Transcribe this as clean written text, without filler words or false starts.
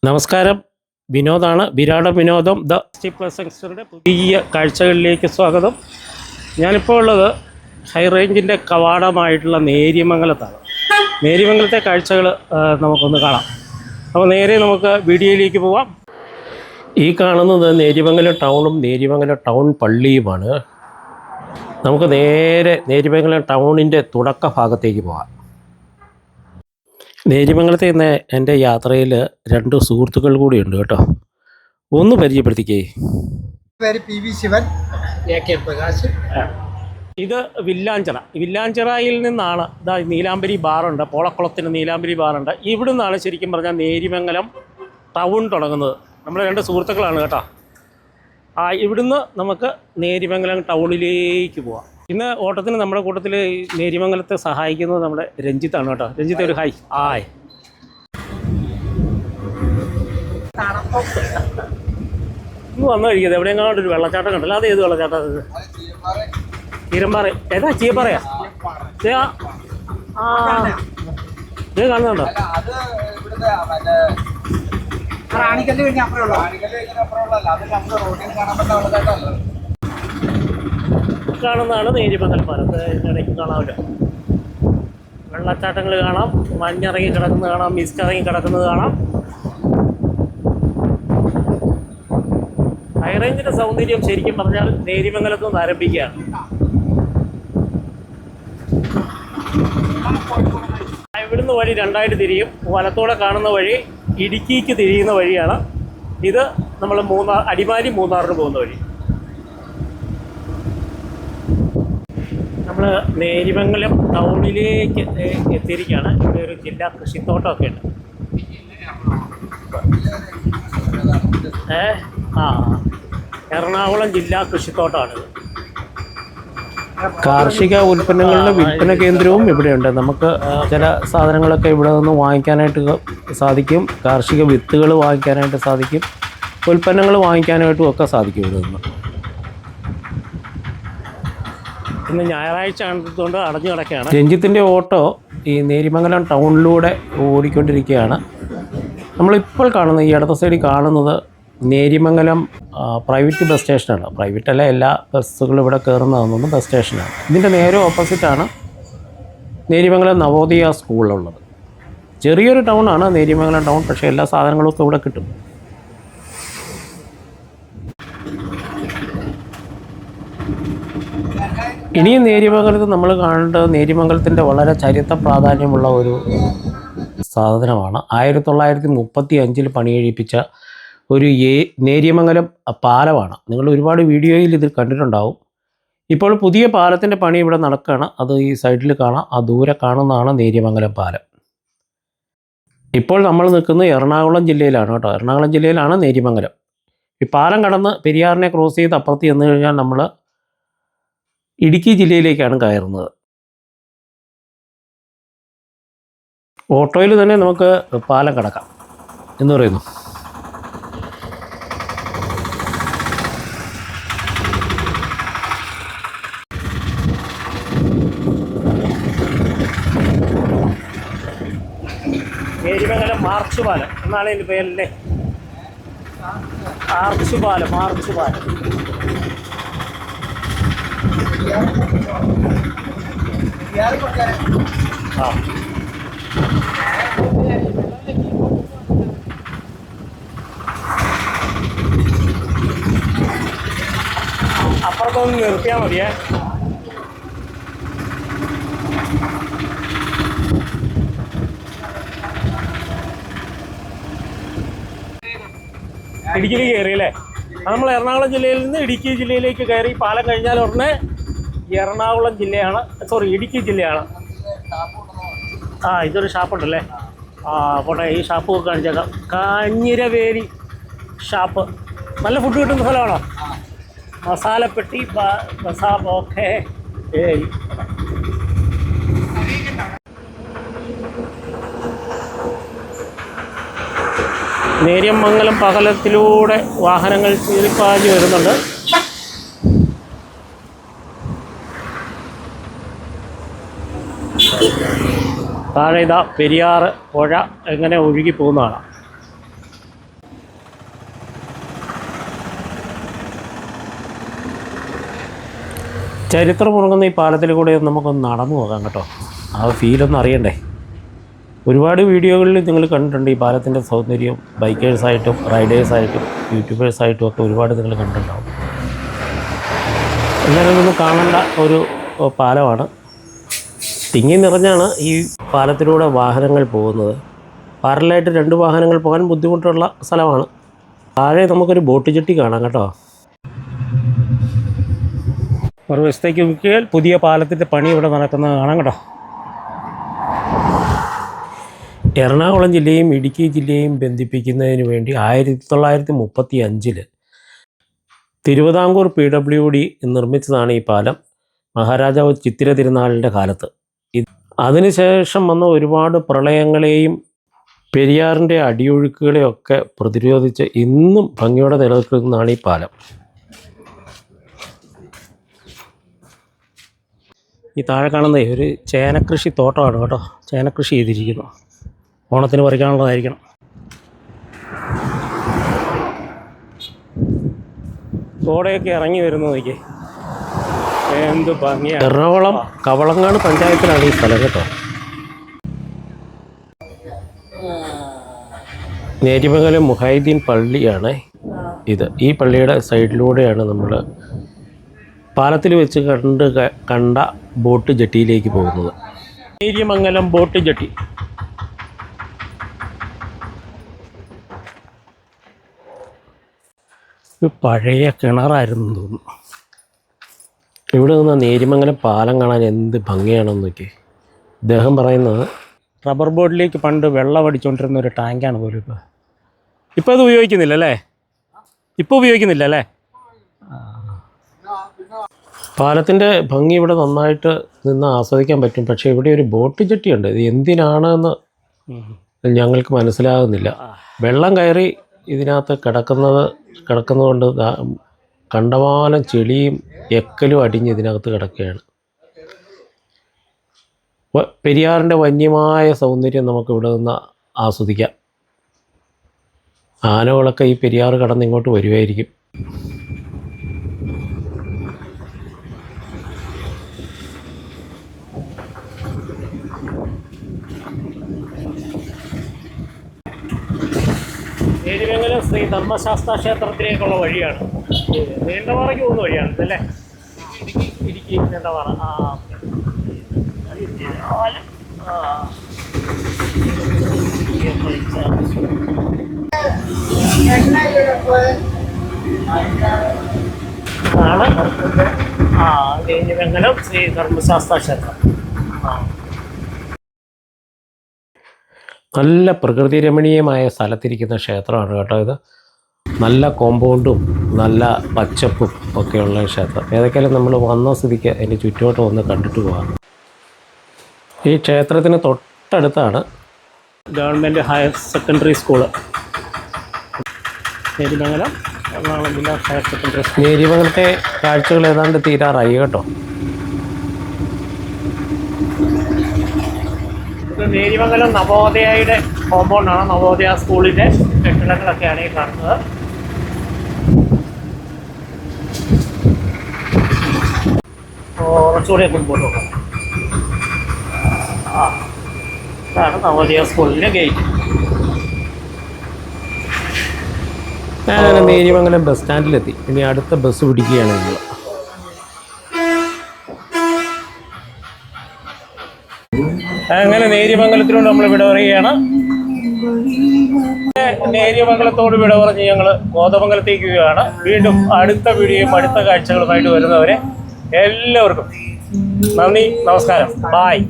നമസ്കാരം, വിനോദാണ്. വിരാട വിനോദം the plus യങ്സ്റ്ററുടെ പുതിയ കാഴ്ചകളിലേക്ക് സ്വാഗതം. ഞാനിപ്പോൾ ഉള്ളത് ഹൈ റേഞ്ചിൻ്റെ കവാടമായിട്ടുള്ള നേര്യമംഗലത്താണ്. നേര്യമംഗലത്തെ കാഴ്ചകൾ നമുക്കൊന്ന് കാണാം. അപ്പോൾ നേരെ നമുക്ക് വീഡിയോയിലേക്ക് പോവാം. ഈ കാണുന്നത് നേര്യമംഗലം ടൗണും നേര്യമംഗലം ടൗൺ പള്ളിയുമാണ്. നമുക്ക് നേരെ നേര്യമംഗലം ടൗണിൻ്റെ തുടക്ക ഭാഗത്തേക്ക് പോകാം. നേര്യമംഗലത്ത് നിന്ന് എൻ്റെ യാത്രയിൽ 2 സുഹൃത്തുക്കൾ കൂടിയുണ്ട് കേട്ടോ. ഒന്ന് പരിചയപ്പെടുത്തിക്കേ. പേര് P V Shivan, AK Prakash. ഇത് വില്ലാഞ്ചിറയിൽ നിന്നാണ്. ഇതാ നീലാംബരി ബാറുണ്ട്, പോളക്കുളത്തിന് നീലാംബരി ബാറുണ്ട്. ഇവിടെ നിന്നാണ് ശരിക്കും പറഞ്ഞാൽ നേര്യമംഗലം ടൗൺ തുടങ്ങുന്നത്. നമ്മൾ 2 സുഹൃത്തുക്കളാണ് കേട്ടോ. ഇവിടുന്ന് നമുക്ക് നേര്യമംഗലം ടൗണിലേക്ക് പോവാം. ഇന്ന് ഓട്ടത്തിന് നമ്മുടെ കൂട്ടത്തിൽ നേര്യമംഗലത്തെ സഹായിക്കുന്നത് നമ്മുടെ രഞ്ജിത്താണ് കേട്ടോ. രഞ്ജിത്ത് ഒരു ഹായ്. ഇന്ന് വന്നു കഴിക്കുന്നത് എവിടെയെങ്ങാണ്ട് ഒരു വെള്ളച്ചാട്ടം കണ്ടല്ലോ. അത് ഏത് വെള്ളച്ചാട്ടം? അത് ചീരമ്പാറ. ഏതാ ചീയപ്പാറയാ? ഇത് കാണുന്നുണ്ടോ? കാണുന്നതാണ് നേര്യമംഗലം പാലം. ഇടയ്ക്ക് കാണാമല്ലോ. വെള്ളച്ചാട്ടങ്ങൾ കാണാം, മഞ്ഞിറങ്ങി കിടക്കുന്നത് കാണാം, മിസ്റ്റ് ഇറങ്ങി കിടക്കുന്നത് കാണാം. ഹൈറേഞ്ചിൻ്റെ സൗന്ദര്യം ശരിക്കും പറഞ്ഞാൽ നേര്യമംഗലത്ത് നിന്ന് ആരംഭിക്കുകയാണ്. ഇവിടുന്ന് വഴി 2ആയിട്ട് തിരിയും. വലത്തോടെ കാണുന്ന വഴി ഇടുക്കിക്ക് തിരിയുന്ന വഴിയാണ്. ഇത് നമ്മൾ അടിമാലി മൂന്നാറിന് പോകുന്ന വഴി. നമ്മൾ നേര്യമംഗലം ടൗണിലേക്ക് എത്തിയിരിക്കുകയാണ്. ഇവിടെ ഒരു ജില്ലാ കൃഷിത്തോട്ടമൊക്കെ ഉണ്ട്. എറണാകുളം ജില്ലാ കൃഷിത്തോട്ടമാണിത്. കാർഷിക ഉൽപ്പന്നങ്ങളുടെ വിൽപ്പന കേന്ദ്രവും ഇവിടെയുണ്ട്. നമുക്ക് ചില സാധനങ്ങളൊക്കെ ഇവിടെ നിന്ന് വാങ്ങിക്കാനായിട്ട് സാധിക്കും. കാർഷിക വിത്തുകൾ വാങ്ങിക്കാനായിട്ട് സാധിക്കും. ഉൽപ്പന്നങ്ങൾ വാങ്ങിക്കാനായിട്ടും ഒക്കെ സാധിക്കും ഇവിടെ നിന്ന്. ഇന്ന് ഞായറാഴ്ച ആണെന്നതുകൊണ്ട് അടഞ്ഞു കിടക്കുകയാണ്. രഞ്ജിത്തിൻ്റെ ഓട്ടോ ഈ നേര്യമംഗലം ടൗണിലൂടെ ഓടിക്കൊണ്ടിരിക്കുകയാണ്. നമ്മളിപ്പോൾ കാണുന്ന ഈ ഇടത്ത സൈഡിൽ കാണുന്നത് നേര്യമംഗലം പ്രൈവറ്റ് ബസ് സ്റ്റേഷനാണ്. പ്രൈവറ്റ് അല്ല, എല്ലാ ബസ്സുകളും ഇവിടെ കയറുന്നതെന്നൊന്നും ബസ് സ്റ്റേഷനാണ്. ഇതിൻ്റെ നേരെ ഓപ്പോസിറ്റാണ് നേര്യമംഗലം നവോദയ സ്കൂളുള്ളത്. ചെറിയൊരു ടൗണാണ് നേര്യമംഗലം ടൗൺ, പക്ഷേ എല്ലാ സാധനങ്ങളും ഒക്കെ ഇവിടെ കിട്ടും. ഇനിയും നേര്യമംഗലത്ത് നമ്മൾ കാണേണ്ടത് നേര്യമംഗലത്തിൻ്റെ വളരെ ചരിത്ര പ്രാധാന്യമുള്ള ഒരു സാധനമാണ്. 1935 പണികഴിപ്പിച്ച ഒരു നേര്യമംഗലം പാലമാണ്. നിങ്ങൾ ഒരുപാട് വീഡിയോയിൽ ഇത് കണ്ടിട്ടുണ്ടാവും. ഇപ്പോൾ പുതിയ പാലത്തിൻ്റെ പണി ഇവിടെ നടക്കുകയാണ്. അത് ഈ സൈഡിൽ കാണാം. ആ ദൂരെ കാണുന്നതാണ് നേര്യമംഗലം പാലം. ഇപ്പോൾ നമ്മൾ നിൽക്കുന്നത് എറണാകുളം ജില്ലയിലാണ് കേട്ടോ. എറണാകുളം ജില്ലയിലാണ് നേര്യമംഗലം. ഈ പാലം കടന്ന് പെരിയാറിനെ ക്രോസ് ചെയ്ത് അപ്പുറത്ത് ചെന്ന് കഴിഞ്ഞാൽ നമ്മൾ ഇടുക്കി ജില്ലയിലേക്കാണ് കയറുന്നത്. ഓട്ടോയിൽ തന്നെ നമുക്ക് പാലം കടക്കാം എന്ന് പറയുന്നു. നേര്യമംഗലം മാർച്ച് പാലം എന്നാണ് ഇതിൻ്റെ പേരല്ലേ? മാർച്ച് പാലം. അപ്പുറത്തൊന്ന് നിർത്തിയാൽ മതിയേ. ഇടുക്കിയിലേക്ക് കയറിയല്ലേ? നമ്മൾ എറണാകുളം ജില്ലയിൽ നിന്ന് ഇടുക്കി ജില്ലയിലേക്ക് കയറി. പാലം കഴിഞ്ഞാൽ ഉടനെ എറണാകുളം ജില്ലയാണ്, ഇടുക്കി ജില്ലയാണ്. ഇതൊരു ഷാപ്പുണ്ടല്ലേ? പോട്ടെ, ഈ ഷാപ്പ് കാണിച്ചേക്കാം. കാഞ്ഞിരവേലി ഷാപ്പ്. നല്ല ഫുഡ് കിട്ടുന്ന സ്ഥലമാണോ? മസാലപ്പെട്ടി ഓക്കെ. നേര്യമംഗലം പകലത്തിലൂടെ വാഹനങ്ങൾ ചീറിപ്പാഞ്ഞു വരുന്നുണ്ട്. താഴെ ഇതാ പെരിയാർ പുഴ എങ്ങനെ ഒഴുകി പോകുന്നതാണ്. ചരിത്രമുറങ്ങുന്ന ഈ പാലത്തിൽ കൂടെ നമുക്കൊന്ന് നടന്നു പോകാം കേട്ടോ. ആ ഫീലൊന്നും അറിയണ്ടേ. ഒരുപാട് വീഡിയോകളിൽ നിങ്ങൾ കണ്ടിട്ടുണ്ട് ഈ പാലത്തിൻ്റെ സൗന്ദര്യം. ബൈക്കേഴ്സായിട്ടും റൈഡേഴ്സായിട്ടും യൂട്യൂബേഴ്സായിട്ടും ഒക്കെ ഒരുപാട് നിങ്ങൾ കണ്ടിട്ടുണ്ടാവും. എന്നാലും ഇതൊന്നും കാണേണ്ട ഒരു പാലമാണ്. തിങ്ങി നിറഞ്ഞാണ് ഈ പാലത്തിലൂടെ വാഹനങ്ങൾ പോകുന്നത്. പാരലായിട്ട് 2 വാഹനങ്ങൾ പോകാൻ ബുദ്ധിമുട്ടുള്ള സ്ഥലമാണ്. താഴെ നമുക്കൊരു ബോട്ട് ജെട്ടി കാണാം കേട്ടോ. മറുവശത്തേക്ക് നോക്കിയാൽ പുതിയ പാലത്തിൻ്റെ പണി ഇവിടെ നടക്കുന്നത് കാണാം കേട്ടോ. എറണാകുളം ജില്ലയും ഇടുക്കി ജില്ലയും ബന്ധിപ്പിക്കുന്നതിന് വേണ്ടി 1935 തിരുവിതാംകൂർ PWD നിർമ്മിച്ചതാണ് ഈ പാലം. മഹാരാജാവ് ചിത്തിര തിരുനാളിൻ്റെ കാലത്ത്. അതിനുശേഷം വന്ന ഒരുപാട് പ്രളയങ്ങളെയും പെരിയാറിൻ്റെ അടിയൊഴുക്കുകളെയൊക്കെ പ്രതിരോധിച്ച് ഇന്നും ഭംഗിയോടെ നിലനിൽക്കുന്നതാണ് ഈ പാലം. ഈ താഴെ കാണുന്ന ഒരു ചേനക്കൃഷി തോട്ടമാണ് കേട്ടോ. ചേനക്കൃഷി ചെയ്തിരിക്കുന്നു. ഓണത്തിന് പറിക്കാനുള്ളതായിരിക്കണം. തോടയൊക്കെ ഇറങ്ങി വരുന്നു നോക്കി, എന്ത് ഭംഗിയാണ്. എറണാകുളം കവളങ്ങാട് പഞ്ചായത്തിലാണ് ഈ സ്ഥലം കേട്ടോ. നേര്യമംഗലം മുഹൈദ്ദീൻ പള്ളിയാണ് ഇത്. ഈ പള്ളിയുടെ സൈഡിലൂടെയാണ് നമ്മൾ പാലത്തിൽ വെച്ച് കണ്ട ബോട്ട് ജെട്ടിയിലേക്ക് പോകുന്നത്. Neriamangalam boat jetty. ഒരു പഴയ കിണറായിരുന്നു തോന്നുന്നു. ഇവിടെ നിന്ന് നേര്യമംഗലം പാലം കാണാൻ എന്ത് ഭംഗിയാണെന്ന് നോക്കി. അദ്ദേഹം പറയുന്നത് റബ്ബർ ബോർഡിലേക്ക് പണ്ട് വെള്ളം അടിച്ചുകൊണ്ടിരുന്ന ഒരു ടാങ്കാണ് പോലും ഇപ്പോൾ അത് ഉപയോഗിക്കുന്നില്ല അല്ലേ? ഇപ്പോൾ ഉപയോഗിക്കുന്നില്ല അല്ലേ? പാലത്തിൻ്റെ ഭംഗി ഇവിടെ നന്നായിട്ട് നിന്ന് ആസ്വദിക്കാൻ പറ്റും. പക്ഷേ ഇവിടെ ഒരു ബോട്ട് ജെട്ടിയുണ്ട്. ഇത് എന്തിനാണെന്ന് ഞങ്ങൾക്ക് മനസ്സിലാകുന്നില്ല. വെള്ളം കയറി ഇതിനകത്ത് കിടക്കുന്നതുകൊണ്ട് കണ്ടമാനം ചെളിയും എക്കലും അടിഞ്ഞ് ഇതിനകത്ത് കിടക്കുകയാണ്. പെരിയാറിൻ്റെ വന്യമായ സൗന്ദര്യം നമുക്ക് ഇവിടെ നിന്ന് ആസ്വദിക്കാം. ആനകളൊക്കെ ഈ പെരിയാർ കടന്ന് ഇങ്ങോട്ട് വരുമായിരിക്കും. നേര്യമംഗലം ശ്രീ ധർമ്മശാസ്ത്ര ക്ഷേത്രത്തിലേക്കുള്ള വഴിയാണ്. നീണ്ടപാറയ്ക്ക് പോകുന്ന വഴിയാണ് ഇതല്ലേ? ഇടുക്കി നീണ്ടപാറ. നേര്യമംഗലം ശ്രീ ധർമ്മശാസ്ത്ര ക്ഷേത്രം. നല്ല പ്രകൃതി രമണീയമായ സ്ഥലത്തിരിക്കുന്ന ക്ഷേത്രമാണ് കേട്ടോ ഇത്. നല്ല കോമ്പൗണ്ടും നല്ല പച്ചപ്പും ഒക്കെയുള്ള ക്ഷേത്രം. ഏതൊക്കെയാലും നമ്മൾ വന്ന സ്ഥിതിക്ക് അതിൻ്റെ ചുറ്റുവട്ടം ഒന്ന് കണ്ടിട്ട് പോകാം. ഈ ക്ഷേത്രത്തിന് തൊട്ടടുത്താണ് government higher secondary school. Neriamangalam Ernakulam ജില്ലാ ഹയർ സെക്കൻഡറി സ്കൂൾ. നേര്യമംഗലത്തെ കാഴ്ചകൾ ഏതാണ്ട് തീരാറായി കേട്ടോ. നേര്യമംഗലം നവോദയയുടെ കോമ്പൗണ്ടാണ്. നവോദയ സ്കൂളിൻ്റെ കെട്ടിടങ്ങളൊക്കെയാണ് ഈ കാണുന്നത്. കുറച്ചുകൂടെ മുമ്പോട്ട് പോകാം. ഇതാണ് നവോദയ സ്കൂളിൻ്റെ ഗേറ്റ്. ഞാൻ നേര്യമംഗലം ബസ് സ്റ്റാൻഡിലെത്തി. ഇനി അടുത്ത ബസ് പിടിക്കുകയാണ് നമ്മൾ. അങ്ങനെ നേര്യമംഗലത്തിനോട് നമ്മൾ വിട പറയുകയാണ്. നേര്യമംഗലത്തോട് വിട പറഞ്ഞ് ഞങ്ങൾ കോതമംഗലത്തേക്ക് പോവുകയാണ്. വീണ്ടും അടുത്ത വീഡിയോയും അടുത്ത കാഴ്ചകളുമായിട്ട് വരുന്നവരെ എല്ലാവർക്കും നന്ദി, നമസ്കാരം, ബായ്.